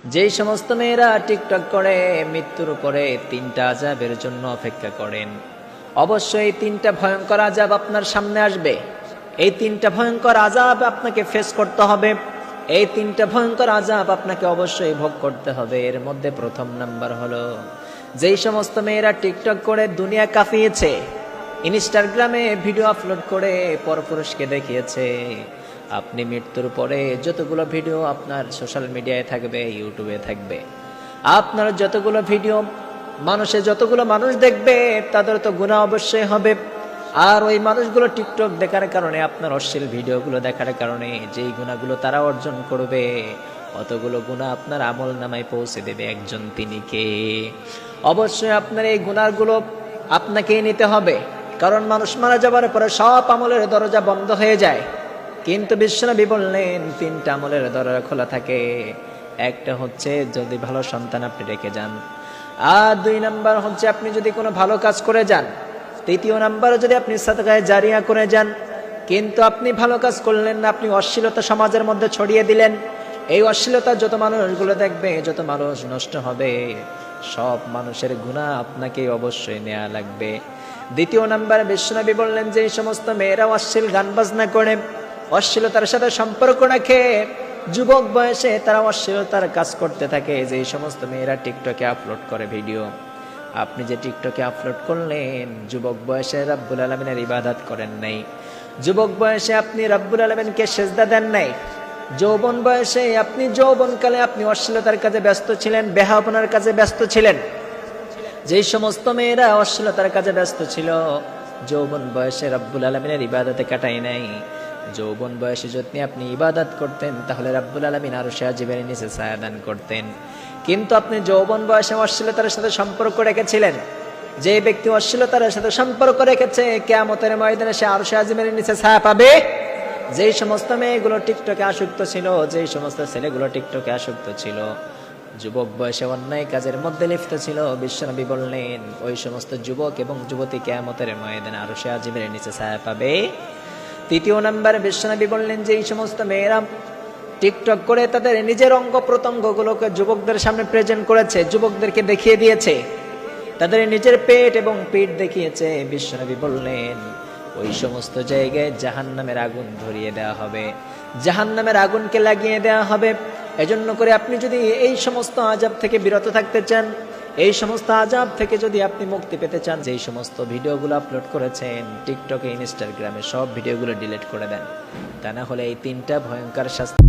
যেই সমস্ত মেয়েরা টিকটক করে মৃত্যুর উপরে তিনটা আযাবের জন্য অপেক্ষা করেন, অবশ্যই তিনটা ভয়ঙ্কর আযাব আপনার সামনে আসবে। এই তিনটা ভয়ঙ্কর আযাব আপনাকে ফেস করতে হবে। এই তিনটা ভয়ঙ্কর আযাব আপনাকে অবশ্যই ভোগ করতে হবে। এর মধ্যে প্রথম নাম্বার হলো, যেই সমস্ত মেয়েরা টিকটক করে দুনিয়া কাঁপিয়েছে, ইনস্টাগ্রামে ভিডিও আপলোড করে পরপুরুষকে দেখিয়েছে, আপনি মৃত্যুর পরে যতগুলো ভিডিও আপনার সোশ্যাল মিডিয়ায় থাকবে, ইউটিউবে থাকবে, আপনার যতগুলো ভিডিও যতগুলো মানুষ দেখবে, তাদের তো গুনাহ অবশ্যই হবে। আর ওই মানুষগুলো টিকটক দেখার কারণে, আপনার অশ্লীল ভিডিওগুলো দেখার কারণে যেই গুনাহগুলো তারা অর্জন করবে, অতগুলো গুনাহ আপনার আমল নামায় পৌঁছে দেবে একজন, তিনি কে? অবশ্যই আপনার এই গুনাহগুলো আপনাকেই নিতে হবে। কারণ মানুষ মারা যাবার পরে সব আমলের দরজা বন্ধ হয়ে যায়, কিন্তু বিশ্বনবী বললেন তিনটা আমলের দরজা খোলা থাকে। একটা হচ্ছে যদি ভালো সন্তান আপনি রেখে যান, আর দুই নাম্বার হচ্ছে আপনি যদি কোনো ভালো কাজ করে যান, তৃতীয় নাম্বার যদি আপনি সাদকায়ে জারিয়া করে যান। কিন্তু আপনি ভালো কাজ করলেন না, আপনি অশ্লীলতা সমাজের মধ্যে ছড়িয়ে দিলেন। এই অশ্লীলতা যত মানুষগুলো দেখবে, যত মানুষ নষ্ট হবে, সব মানুষের গুনাহ আপনাকে অবশ্যই নেওয়া লাগবে। দ্বিতীয় নাম্বার বিশ্বনবী বললেন যে এই সমস্ত মেয়েরা অশ্লীল গান বাজনা করে, অশ্লীলতার সাথে সম্পর্ক রাখে, যুবক বয়সে তারা অশ্লীলতার কাজ করতে থাকে, যে এই সমস্ত মেয়েরা টিকটকে আপলোড করে ভিডিও। আপনি যে টিকটকে আপলোড করলেন, যুবক বয়সে রব্বুল আলামিনের ইবাদত করেন নাই, যুবক বয়সে আপনি রব্বুল আলামিনকে সিজদা দেন নাই, যৌবন বয়সে আপনি যৌবনকালে আপনি অশ্লীলতার কাজে ব্যস্ত ছিলেন, বেহায়াপনার কাজে ব্যস্ত ছিলেন। যেই সমস্ত মেয়েরা অশ্লীলতার কাজে ব্যস্ত ছিল, যৌবন বয়সে রব্বুল আলামিনের ইবাদতে কাটাই নাই। যৌবন বয়সে যদি আপনি ইবাদত করতেন, তাহলে রব্বুল আলামিন আরশে আজিমের নিচে ছায়া দান করতেন। কিন্তু আপনি যৌবন বয়সে অশ্লীলতার সাথে সম্পর্ক রেখেছিলেন। যে ব্যক্তি অশ্লীলতার সাথে সম্পর্ক রেখেছে, কিয়ামতের ময়দানে সে আরশে আজিমের নিচে ছায়া পাবে। যেই সমস্ত মেয়েগুলো টিকটকে আসক্ত ছিল, যেই সমস্ত ছেলেগুলো টিকটকে আসক্ত ছিল, যুবক বয়সে অন্যায় কাজের মধ্যে লিপ্ত ছিল, বিশ্বনবী বললেন ওই সমস্ত যুবক এবং যুবতী কিয়ামতের ময়দানে আরশে আজিমের নিচে ছায়া পাবে। তৃতীয় নম্বরে বিশ্বনবী বললেন যে এই সমস্ত মেয়েরা টিকটক করে তাদের নিজের অঙ্গ প্রত্যঙ্গগুলোকে যুবকদের সামনে প্রেজেন্ট করেছে, যুবকদেরকে দেখিয়ে দিয়েছে, তাদের নিজের পেট এবং পিঠ দেখিয়েছে, বিশ্বনবী বললেন ওই সমস্ত জায়গায় জাহান্নামের আগুন ধরিয়ে দেওয়া হবে, জাহান্নামের আগুনকে লাগিয়ে দেওয়া হবে। এজন্য করে আপনি যদি এই সমস্ত আযাব থেকে বিরত থাকতে চান, এই সমস্ত আযাব থেকে যদি আপনি মুক্তি পেতে চান, যে এই সমস্ত ভিডিওগুলো আপলোড করেছেন টিকটকে, ইনস্টাগ্রামে, সব ভিডিওগুলো ডিলিট করে দেন। তা না হলে এই তিনটা ভয়ঙ্কর শাস্তি